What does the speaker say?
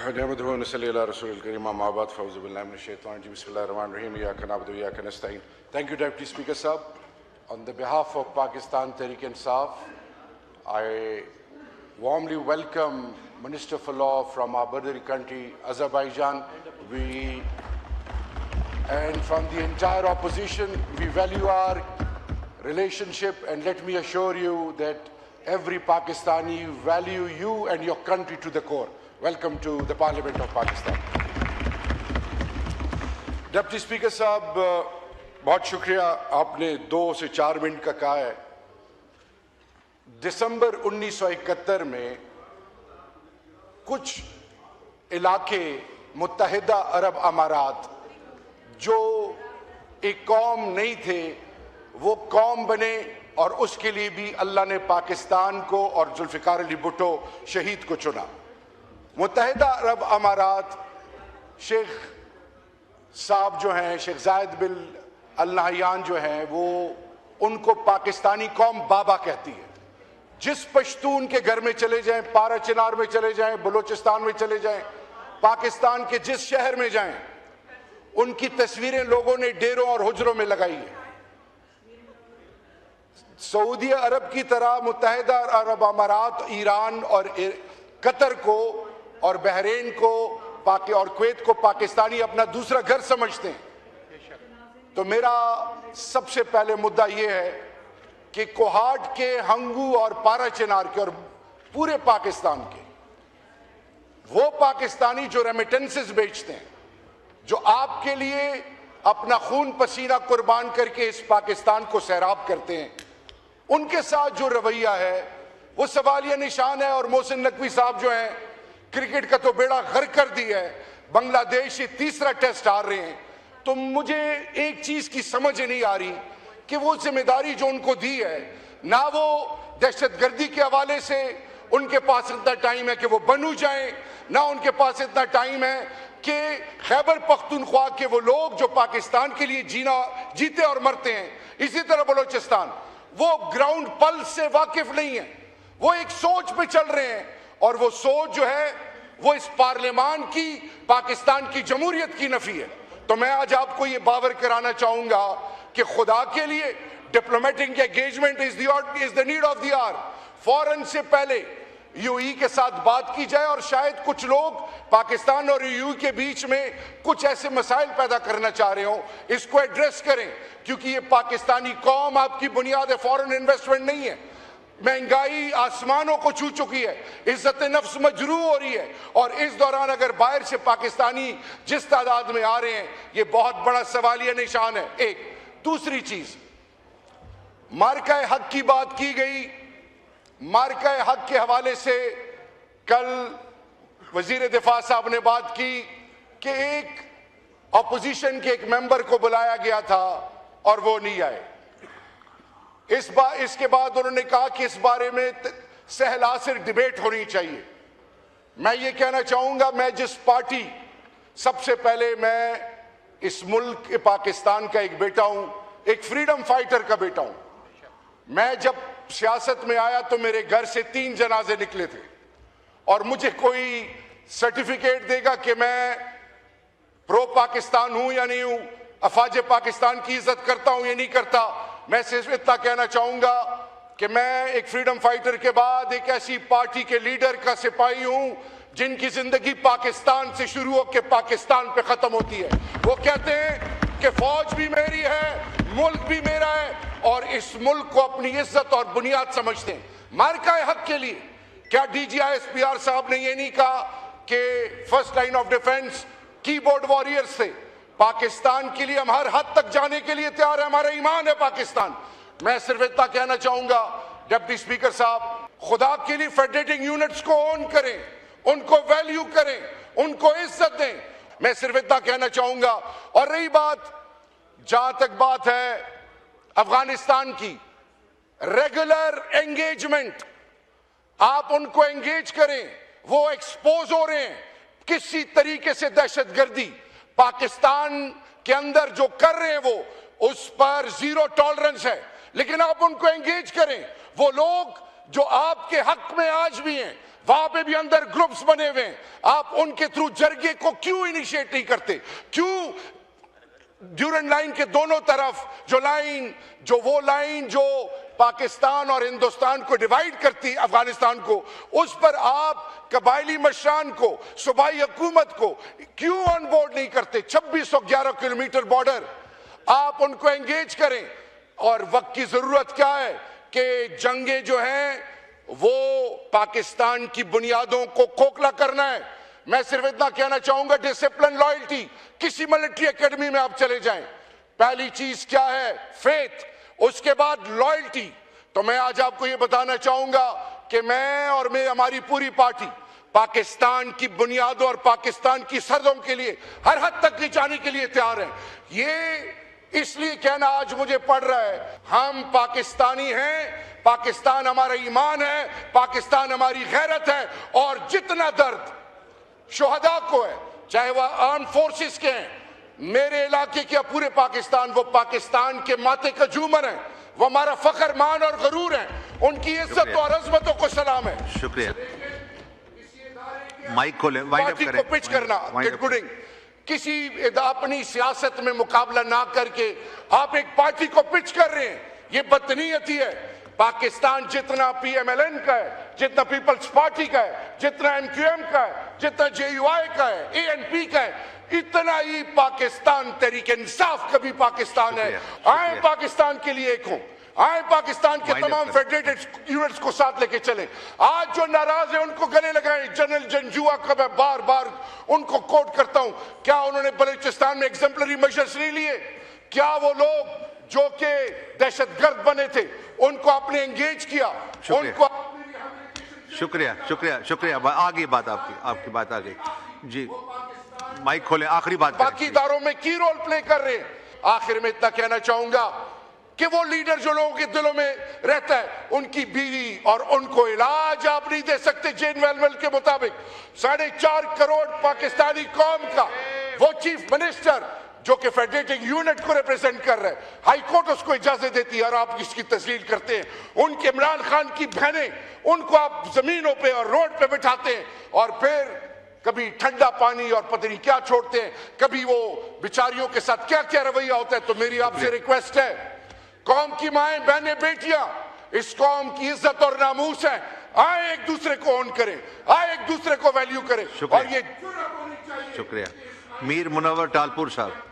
नहमदुहु व नसल्ली अला रसूलिल करीम अम्मा बाद फ़ऊज़ु बिल्लाहि मिनश शैतानिर रजीम बिस्मिल्लाहिर रहीम इय्याका नअबुदु व इय्याका नस्तईन। Thank you, Deputy Speaker Sahab. On the behalf of Pakistan Tehreek-e-Insaf, I warmly welcome Minister for Law from our brother country, Azerbaijan. And from the entire opposition, we value our relationship, and let me assure you that every Pakistani value you and your country to the core. Welcome to the Parliament of Pakistan. Deputy Speaker साहब, बहुत शुक्रिया, आपने 2 से 4 minute का कहा है। दिसंबर 1971 में कुछ इलाके मुत्तहिदा अरब अमारात जो एक कौम नहीं थे वो कौम बने, और उसके लिए भी अल्लाह ने पाकिस्तान को और जुल्फ़िकार अली भुट्टो शहीद को चुना। मुत्तहिदा अरब अमारात, शेख साहब जो हैं, शेख जायद बिन अल नहयान जो हैं, वो उनको पाकिस्तानी कौम बाबा कहती है। जिस पश्तून के घर में चले जाएं, पारा चिनार में चले जाएं, बलूचिस्तान में चले जाएं, पाकिस्तान के जिस शहर में जाएं, उनकी तस्वीरें लोगों ने डेरों और हुजरों में लगाई है। सऊदी अरब की तरह मुत्तहिदा अरब अमारात ईरान और कतर को और बहरीन को और कुवैत को पाकिस्तानी अपना दूसरा घर समझते हैं। तो मेरा सबसे पहले मुद्दा ये है कि कोहाट के, हंगू और पारा चिनार के और पूरे पाकिस्तान के वो पाकिस्तानी जो रेमिटेंसेस बेचते हैं, जो आपके लिए अपना खून पसीना कुर्बान करके इस पाकिस्तान को सैराब करते हैं, उनके साथ जो रवैया है वो सवालिया निशान है। और मोहसिन नकवी साहब जो हैं, क्रिकेट का तो बेड़ा गर्क कर दिया है, बांग्लादेश से तीसरा टेस्ट हार रहे हैं। तो मुझे एक चीज की समझ नहीं आ रही कि वो जिम्मेदारी जो उनको दी है, ना वो दहशतगर्दी के हवाले से उनके पास इतना टाइम है कि वो बनू जाएं, ना उनके पास इतना टाइम है कि खैबर पख्तूनख्वा के वो लोग जो पाकिस्तान के लिए जीते और मरते हैं, इसी तरह बलूचिस्तान, वो ग्राउंड पल्स से वाकिफ नहीं है। वो एक सोच पे चल रहे हैं, और वो सोच जो है वो इस पार्लियामान की, पाकिस्तान की जमहूरियत की नफी है। तो मैं आज आपको ये बावर कराना चाहूंगा कि खुदा के लिए diplomatic engagement is the need of the hour. फौरन से पहले यूई के साथ बात की जाए, और शायद कुछ लोग पाकिस्तान और यूई के बीच में कुछ ऐसे मसाइल पैदा करना चाह रहे हो, इसको एड्रेस करें, क्योंकि ये पाकिस्तानी कौम आपकी बुनियाद है, फॉरेन इन्वेस्टमेंट नहीं है। महंगाई आसमानों को छू चुकी है, इज्जत नफ्स मजरू हो रही है, और इस दौरान अगर बाहर से पाकिस्तानी जिस तादाद में आ रहे हैं, ये बहुत बड़ा सवालिया निशान है। एक दूसरी चीज, मार्का हक की बात की गई। मार्का हक के हवाले से कल वजीर दिफा साहब ने बात की कि एक ऑपोजिशन के एक मेंबर को बुलाया गया था और वो नहीं आए। इसके बाद उन्होंने कहा कि इस बारे में सहलासिर डिबेट होनी चाहिए। मैं ये कहना चाहूंगा, मैं जिस पार्टी, सबसे पहले मैं इस मुल्क पाकिस्तान का एक बेटा हूं, एक फ्रीडम फाइटर का बेटा हूं। मैं जब सियासत में आया तो मेरे घर से 3 जनाजे निकले थे, और मुझे कोई सर्टिफिकेट देगा कि मैं प्रो पाकिस्तान हूं या नहीं हूं, अफवाज पाकिस्तान की इज्जत करता हूं या नहीं करता। मैं सिर्फ इतना कहना चाहूंगा कि मैं एक फ्रीडम फाइटर के बाद एक ऐसी पार्टी के लीडर का सिपाही हूं जिनकी जिंदगी पाकिस्तान से शुरू होकर पाकिस्तान पे खत्म होती है। वो कहते हैं कि फौज भी मेरी है, मुल्क भी मेरा है, और इस मुल्क को अपनी इज्जत और बुनियाद समझते हैं। मार्का हक के लिए क्या DGISPR साहब ने ये नहीं कहा कि first line of defence keyboard warriors थे? पाकिस्तान के लिए हम हर हद तक जाने के लिए तैयार है, हमारा ईमान है पाकिस्तान। मैं सिर्फ इतना कहना चाहूंगा, डिप्टी स्पीकर साहब, खुदा के लिए फेडरेटिंग यूनिट्स को ऑन करें, उनको वैल्यू करें, उनको इज्जत दें। मैं सिर्फ इतना कहना चाहूंगा। और रही बात, जहां तक बात है अफगानिस्तान की, रेगुलर एंगेजमेंट, आप उनको एंगेज करें। वो एक्सपोज हो रहे हैं किसी तरीके से दहशतगर्दी पाकिस्तान के अंदर जो कर रहे हैं, वो उस पर जीरो टॉलरेंस है, लेकिन आप उनको एंगेज करें। वो लोग जो आपके हक में आज भी हैं, वहां पे भी अंदर ग्रुप्स बने हुए हैं, आप उनके थ्रू जरगे को क्यों इनिशिएट नहीं करते? क्यों ड्यूरेंट लाइन के दोनों तरफ जो वो लाइन जो पाकिस्तान और हिंदुस्तान को डिवाइड करती, अफगानिस्तान को, उस पर आप कबायली मशरान को, सूबाई हुकूमत को क्यों ऑन बोर्ड नहीं करते? 2611 किलोमीटर बॉर्डर, आप उनको एंगेज करें। और वक्त की जरूरत क्या है कि जंगें जो हैं वो पाकिस्तान की बुनियादों को खोखला करना है। मैं सिर्फ इतना कहना चाहूंगा, डिसिप्लिन, लॉयल्टी। किसी मिलिट्री एकेडमी में आप चले जाएं, पहली चीज क्या है? फेथ, उसके बाद लॉयल्टी। तो मैं आज आपको ये बताना चाहूंगा कि मैं और हमारी पूरी पार्टी पाकिस्तान की बुनियादों और पाकिस्तान की सरहदों के लिए हर हद तक ले जाने के लिए तैयार हैं। ये इसलिए कहना आज मुझे पड़ रहा है, हम पाकिस्तानी हैं, पाकिस्तान हमारा ईमान है, पाकिस्तान हमारी गैरत है। और जितना दर्द शोहदा को है, चाहे वह आर्म फोर्सेस के हैं, मेरे इलाके के पूरे पाकिस्तान, वो पाकिस्तान के माथे का झूमर है, वो हमारा फख्र, मान और गरूर है, उनकी इज्जत और अजमतों को सलाम है। शुक्रिया। माइक खोलें, पार्टी को पिच करना, इंक्लूडिंग किसी अपनी सियासत में मुकाबला ना करके आप एक पार्टी को पिच कर रहे हैं, ये बदनीयती है। पाकिस्तान जितना पीएमएलएन का है, जितना पीपल्स पार्टी का है, जितना एमक्यूएम का है, जितना जेयूआई का है, एएनपी का है, इतना ही पाकिस्तान तहरीक इंसाफ का भी पाकिस्तान है। आए पाकिस्तान के लिए एक हों, आए पाकिस्तान के तमाम फेडरेटेड यूनिट्स को साथ लेके चलें। आज जो नाराज है उनको गले लगाएं। जनरल जंजुआ का मैं बार बार उनको कोट करता हूं, क्या उन्होंने बलूचिस्तान में एग्जेम्पलरी मेजर्स नहीं लिए? क्या वो लोग जो कि दहशतगर्द बने थे उनको आपने एंगेज किया? उनको शुक्रिया शुक्रिया शुक्रिया। आगे बात आपकी बात आ गई जी। माइक खोले, आखिरी बात। बाकी इदारों में की रोल प्ले कर रहे हैं। आखिर में इतना कहना चाहूंगा कि वो लीडर जो लोगों के दिलों में रहता है, उनकी बीवी और उनको इलाज आप नहीं दे सकते जेन वेलवेल के मुताबिक। 4.5 करोड़ पाकिस्तानी कौम का वो चीफ मिनिस्टर जो कि फेडरेटिंग यूनिट को रिप्रेजेंट कर रहे हैं, हाई कोर्ट उसको इजाजत देती है और आप इसकी तस्लील करते हैं। उनके इमरान खान की बहनें, उनको आप जमीनों पे और रोड पे बिठाते हैं और फिर कभी ठंडा पानी और पता नहीं क्या छोड़ते हैं, कभी वो बेचारियों के साथ क्या क्या रवैया होता है। तो मेरी आपसे रिक्वेस्ट है, कौम की माएं, बहनें, बेटियां, इस कौम की इज्जत और नामूस है, आए एक दूसरे को ऑन करें, आए एक दूसरे को वैल्यू करें। और ये शुक्रिया। मीर मुनव्वर टालपुर साहब।